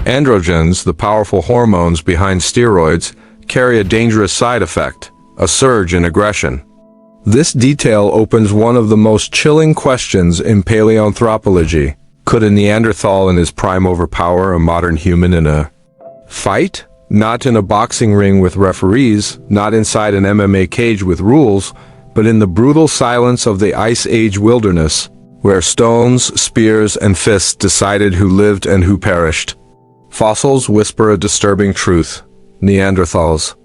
Androgens, the powerful hormones behind steroids, carry a dangerous side effect, a surge in aggression. This detail opens one of the most chilling questions in paleoanthropology. Could a Neanderthal in his prime overpower a modern human in a fight? Not in a boxing ring with referees, not inside an MMA cage with rules, but in the brutal silence of the Ice Age wilderness, where stones, spears, and fists decided who lived and who perished. Fossils whisper a disturbing truth. Neanderthals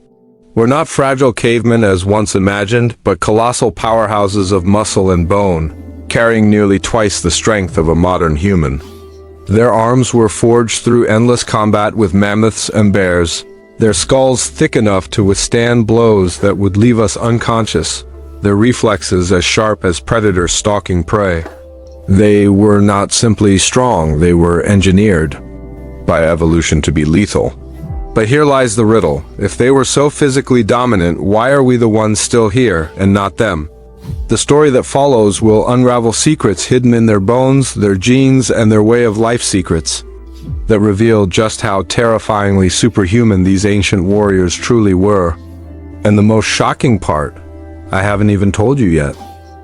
were not fragile cavemen as once imagined, but colossal powerhouses of muscle and bone, carrying nearly twice the strength of a modern human. Their arms were forged through endless combat with mammoths and bears, their skulls thick enough to withstand blows that would leave us unconscious, their reflexes as sharp as predators stalking prey. They were not simply strong, they were engineered by evolution to be lethal. But here lies the riddle. If they were so physically dominant, why are we the ones still here and not them? The story that follows will unravel secrets hidden in their bones, their genes, and their way of life, secrets that reveal just how terrifyingly superhuman these ancient warriors truly were. And the most shocking part, I haven't even told you yet.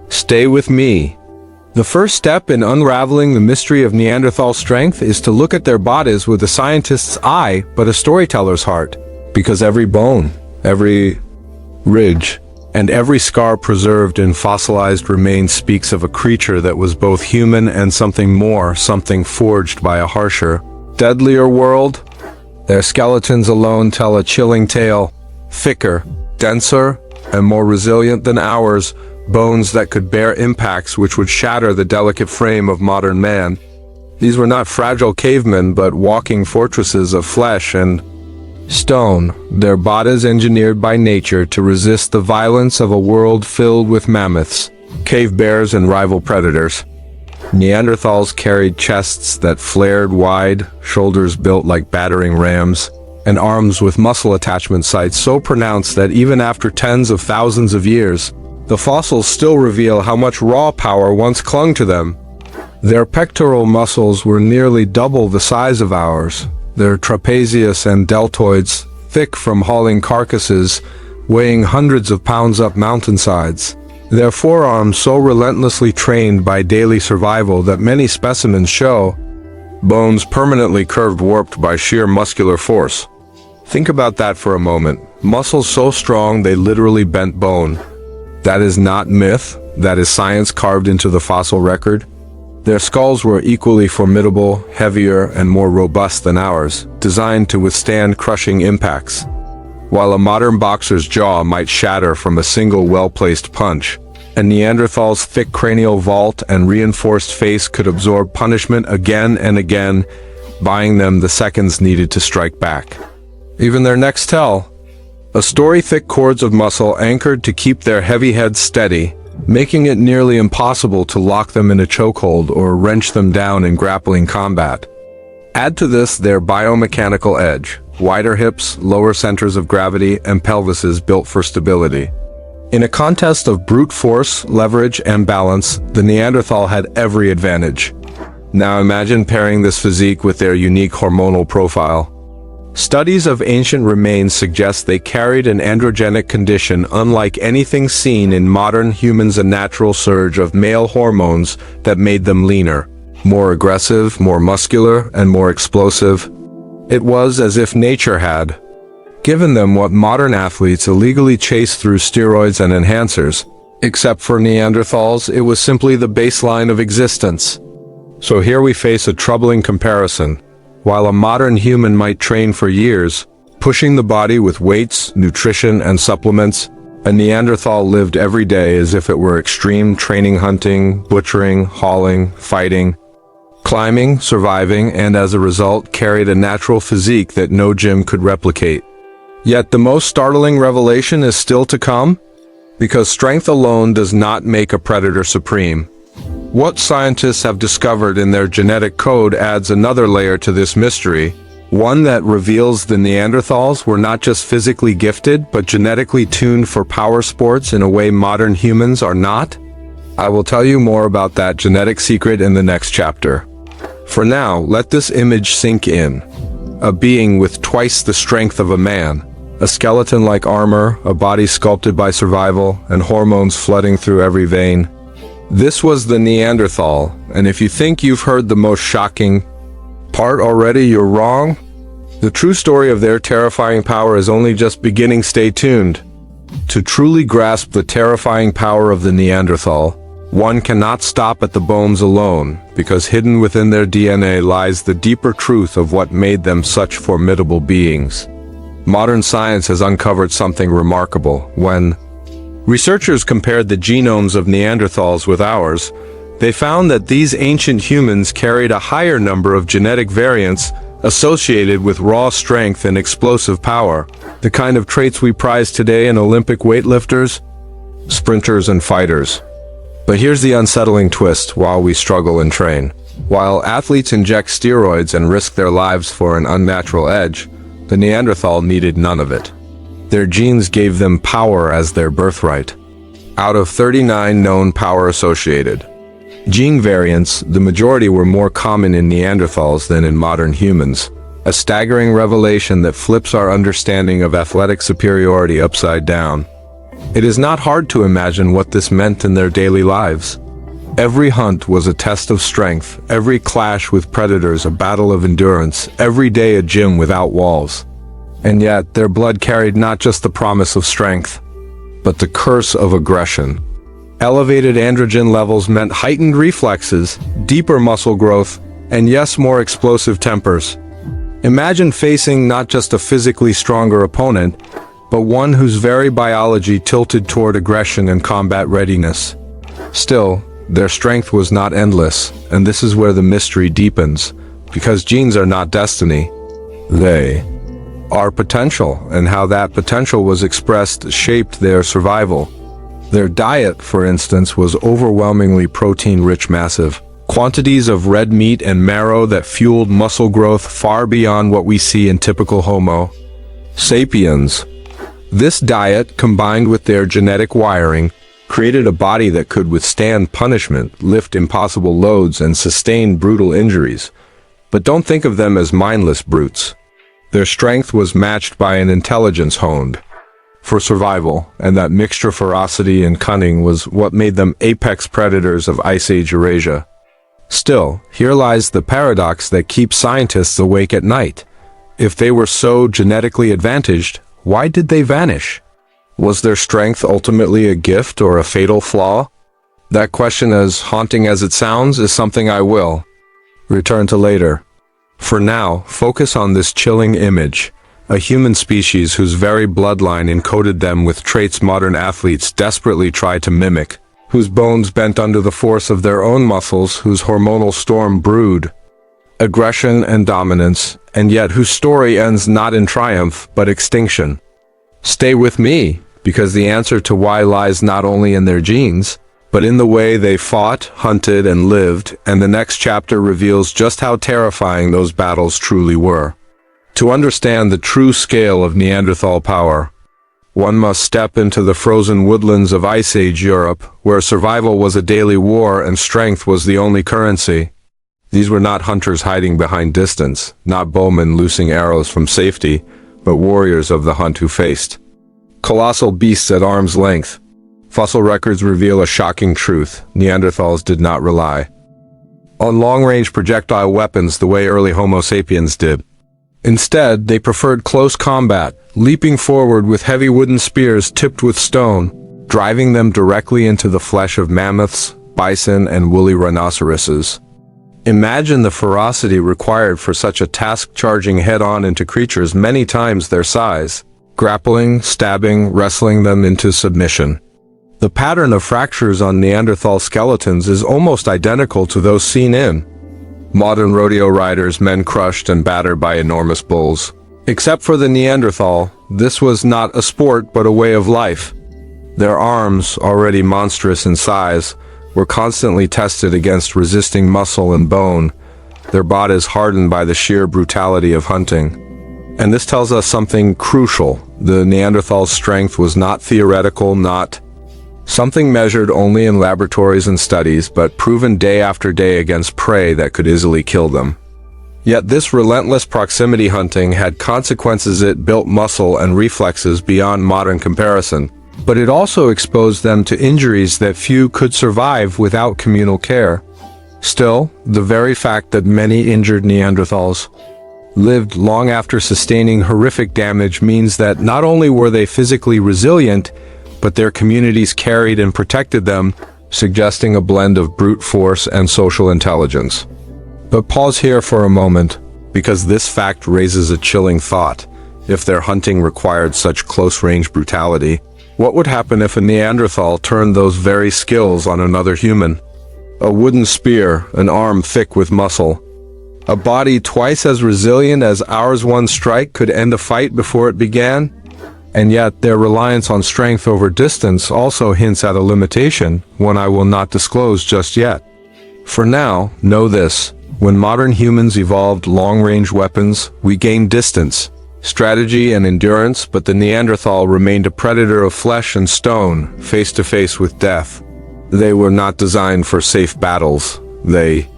Stay with me. The first step in unraveling the mystery of Neanderthal strength is to look at their bodies with a scientist's eye but a storyteller's heart. Because every bone, every ridge, and every scar preserved in fossilized remains speaks of a creature that was both human and something more, something forged by a harsher, deadlier world. Their skeletons alone tell a chilling tale, thicker, denser, and more resilient than ours, bones that could bear impacts which would shatter the delicate frame of modern man. These were not fragile cavemen, but walking fortresses of flesh and stone, their bodies engineered by nature to resist the violence of a world filled with mammoths, cave bears, and rival predators. Neanderthals carried chests that flared wide, shoulders built like battering rams, and arms with muscle attachment sites so pronounced that even after tens of thousands of years, the fossils still reveal how much raw power once clung to them. Their pectoral muscles were nearly double the size of ours, their trapezius and deltoids thick from hauling carcasses, weighing hundreds of pounds up mountainsides. Their forearms so relentlessly trained by daily survival that many specimens show bones permanently curved, warped by sheer muscular force. Think about that for a moment. Muscles so strong they literally bent bone. That is not myth, that is science carved into the fossil record. Their skulls were equally formidable, heavier, and more robust than ours, designed to withstand crushing impacts. While a modern boxer's jaw might shatter from a single well-placed punch, a Neanderthal's thick cranial vault and reinforced face could absorb punishment again and again, buying them the seconds needed to strike back. Even their necks tell. A story, thick cords of muscle anchored to keep their heavy heads steady, making it nearly impossible to lock them in a chokehold or wrench them down in grappling combat. Add to this their biomechanical edge, wider hips, lower centers of gravity, and pelvises built for stability. In a contest of brute force, leverage, and balance, the Neanderthal had every advantage. Now imagine pairing this physique with their unique hormonal profile. Studies of ancient remains suggest they carried an androgenic condition unlike anything seen in modern humans, a natural surge of male hormones that made them leaner, more aggressive, more muscular, and more explosive. It was as if nature had given them what modern athletes illegally chase through steroids and enhancers. Except for Neanderthals, it was simply the baseline of existence. So here we face a troubling comparison. While a modern human might train for years, pushing the body with weights, nutrition, and supplements, a Neanderthal lived every day as if it were extreme training, hunting, butchering, hauling, fighting, climbing, surviving, and as a result carried a natural physique that no gym could replicate. Yet the most startling revelation is still to come, because strength alone does not make a predator supreme. What scientists have discovered in their genetic code adds another layer to this mystery, one that reveals the Neanderthals were not just physically gifted, but genetically tuned for power sports in a way modern humans are not. I will tell you more about that genetic secret in the next chapter. For now, let this image sink in. a being with twice the strength of a man, a skeleton like armor, a body sculpted by survival, and hormones flooding through every vein. This was the Neanderthal, and if you think you've heard the most shocking part already, you're wrong. The true story of their terrifying power is only just beginning. Stay tuned. To truly grasp the terrifying power of the Neanderthal, one cannot stop at the bones alone, because hidden within their DNA lies the deeper truth of what made them such formidable beings. Modern science has uncovered something remarkable. When researchers compared the genomes of Neanderthals with ours, they found that these ancient humans carried a higher number of genetic variants associated with raw strength and explosive power, the kind of traits we prize today in Olympic weightlifters, sprinters, and fighters. But here's the unsettling twist while we struggle and train. While athletes inject steroids and risk their lives for an unnatural edge, the Neanderthal needed none of it. Their genes gave them power as their birthright. Out of 39 known power-associated gene variants, the majority were more common in Neanderthals than in modern humans, a staggering revelation that flips our understanding of athletic superiority upside down. It is not hard to imagine what this meant in their daily lives. Every hunt was a test of strength, every clash with predators a battle of endurance, every day a gym without walls. And yet, their blood carried not just the promise of strength, but the curse of aggression. Elevated androgen levels meant heightened reflexes, deeper muscle growth, and yes, more explosive tempers. Imagine facing not just a physically stronger opponent, but one whose very biology tilted toward aggression and combat readiness. Still, their strength was not endless, and this is where the mystery deepens, because genes are not destiny. They are potential, and how that potential was expressed shaped their survival. Their diet, for instance, was overwhelmingly protein-rich, massive quantities of red meat and marrow that fueled muscle growth far beyond what we see in typical Homo sapiens. This diet, combined with their genetic wiring, created a body that could withstand punishment, lift impossible loads, and sustain brutal injuries. But don't think of them as mindless brutes. Their strength was matched by an intelligence honed for survival, and that mixture of ferocity and cunning was what made them apex predators of Ice Age Eurasia. Still, here lies the paradox that keeps scientists awake at night. If they were so genetically advantaged, why did they vanish? Was their strength ultimately a gift or a fatal flaw? That question, as haunting as it sounds, is something I will return to later. For now, focus on this chilling image. A human species whose very bloodline encoded them with traits modern athletes desperately try to mimic, whose bones bent under the force of their own muscles, whose hormonal storm brewed aggression and dominance, and yet whose story ends not in triumph, but extinction. Stay with me, because the answer to why lies not only in their genes, but in the way they fought, hunted, and lived, and the next chapter reveals just how terrifying those battles truly were. To understand the true scale of Neanderthal power, one must step into the frozen woodlands of Ice Age Europe, where survival was a daily war and strength was the only currency. These were not hunters hiding behind distance, not bowmen loosing arrows from safety, but warriors of the hunt who faced colossal beasts at arm's length. Fossil records reveal a shocking truth: Neanderthals did not rely on long-range projectile weapons the way early Homo sapiens did. Instead, they preferred close combat, leaping forward with heavy wooden spears tipped with stone, driving them directly into the flesh of mammoths, bison, and woolly rhinoceroses. Imagine the ferocity required for such a task, charging head-on into creatures many times their size, grappling, stabbing, wrestling them into submission. The pattern of fractures on Neanderthal skeletons is almost identical to those seen in modern rodeo riders, men crushed and battered by enormous bulls. Except for the Neanderthal, this was not a sport but a way of life. Their arms, already monstrous in size, were constantly tested against resisting muscle and bone, their bodies hardened by the sheer brutality of hunting. And this tells us something crucial. The Neanderthal's strength was not theoretical, not something measured only in laboratories and studies, but proven day after day against prey that could easily kill them. Yet this relentless proximity hunting had consequences. It built muscle and reflexes beyond modern comparison, but it also exposed them to injuries that few could survive without communal care. Still, the very fact that many injured Neanderthals lived long after sustaining horrific damage means that not only were they physically resilient, but their communities carried and protected them, suggesting a blend of brute force and social intelligence. But pause here for a moment, because this fact raises a chilling thought. If their hunting required such close-range brutality, what would happen if a Neanderthal turned those very skills on another human? A wooden spear, an arm thick with muscle, a body twice as resilient as ours. One strike could end a fight before it began. And yet, their reliance on strength over distance also hints at a limitation, one I will not disclose just yet. For now, know this. When modern humans evolved long-range weapons, we gained distance, strategy, and endurance, but the Neanderthal remained a predator of flesh and stone, face-to-face with death. They were not designed for safe battles. They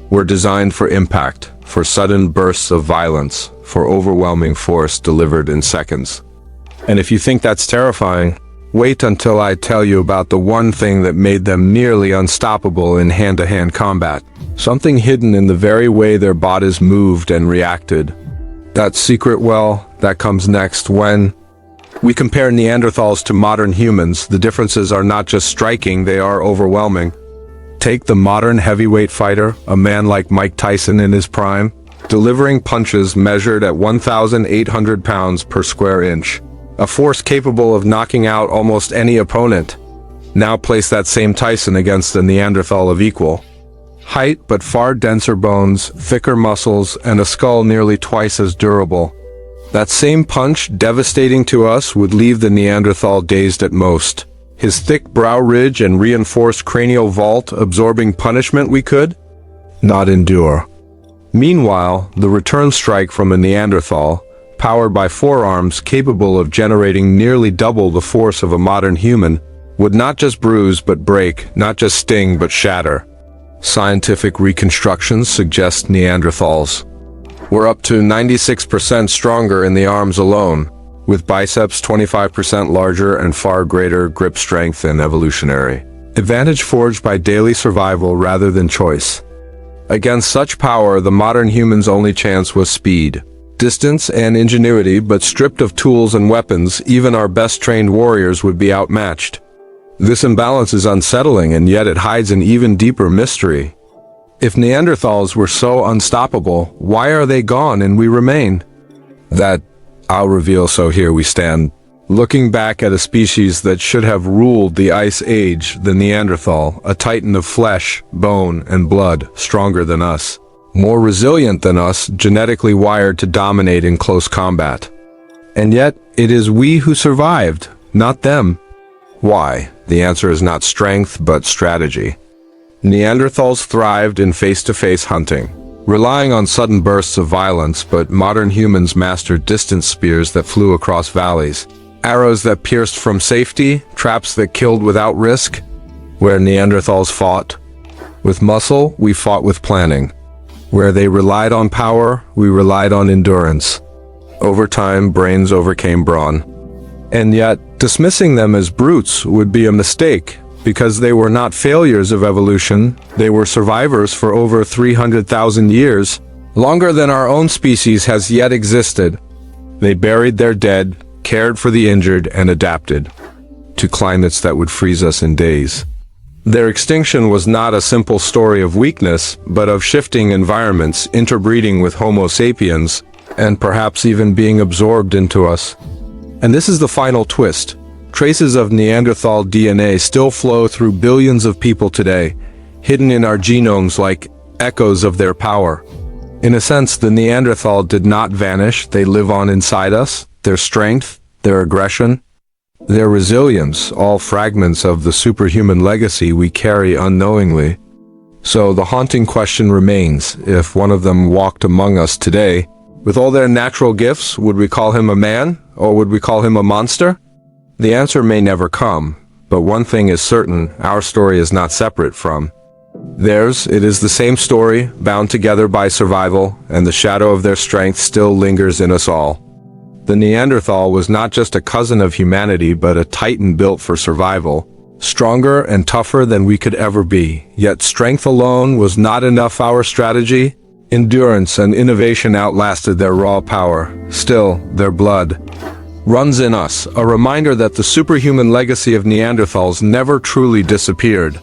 were designed for impact, for sudden bursts of violence, for overwhelming force delivered in seconds. And if you think that's terrifying, wait until I tell you about the one thing that made them nearly unstoppable in hand-to-hand combat. Something hidden in the very way their bodies moved and reacted. That secret, well, that comes next. When we compare Neanderthals to modern humans, the differences are not just striking, they are overwhelming. Take the modern heavyweight fighter, a man like Mike Tyson in his prime, delivering punches measured at 1,800 pounds per square inch. A force capable of knocking out almost any opponent. Now place that same Tyson against a Neanderthal of equal height but far denser bones, thicker muscles, and a skull nearly twice as durable. That same punch, devastating to us, would leave the Neanderthal dazed at most. His thick brow ridge and reinforced cranial vault absorbing punishment we could not endure. Meanwhile, the return strike from a Neanderthal, powered by forearms capable of generating nearly double the force of a modern human, would not just bruise but break, not just sting but shatter. Scientific reconstructions suggest Neanderthals were up to 96% stronger in the arms alone, with biceps 25% larger and far greater grip strength and evolutionary advantage forged by daily survival rather than choice. Against such power, the modern human's only chance was speed, distance, and ingenuity, but stripped of tools and weapons, even our best-trained warriors would be outmatched. This imbalance is unsettling, and yet it hides an even deeper mystery. If Neanderthals were so unstoppable, why are they gone and we remain? That I'll reveal, so here we stand, looking back at a species that should have ruled the Ice Age, the Neanderthal, a titan of flesh, bone, and blood, stronger than us, more resilient than us, genetically wired to dominate in close combat. And yet, it is we who survived, not them. Why? The answer is not strength, but strategy. Neanderthals thrived in face-to-face hunting, relying on sudden bursts of violence, but modern humans mastered distance spears that flew across valleys, arrows that pierced from safety, traps that killed without risk. Where Neanderthals fought with muscle, we fought with planning. Where they relied on power, we relied on endurance. Over time, brains overcame brawn. And yet, dismissing them as brutes would be a mistake, because they were not failures of evolution. They were survivors for over 300,000 years, longer than our own species has yet existed. They buried their dead, cared for the injured, and adapted to climates that would freeze us in days. Their extinction was not a simple story of weakness, but of shifting environments, interbreeding with Homo sapiens, and perhaps even being absorbed into us. And this is the final twist. Traces of Neanderthal DNA still flow through billions of people today, hidden in our genomes like echoes of their power. In a sense, the Neanderthal did not vanish. They live on inside us, their strength, their aggression, their resilience, all fragments of the superhuman legacy we carry unknowingly. So the haunting question remains, if one of them walked among us today, with all their natural gifts, would we call him a man, or would we call him a monster? The answer may never come, but one thing is certain, our story is not separate from Theirs, it is the same story, bound together by survival, and the shadow of their strength still lingers in us all. The Neanderthal was not just a cousin of humanity but a titan built for survival, stronger and tougher than we could ever be. Yet strength alone was not enough. Our strategy, endurance and innovation outlasted their raw power. Still, their blood runs in us, a reminder that the superhuman legacy of Neanderthals never truly disappeared.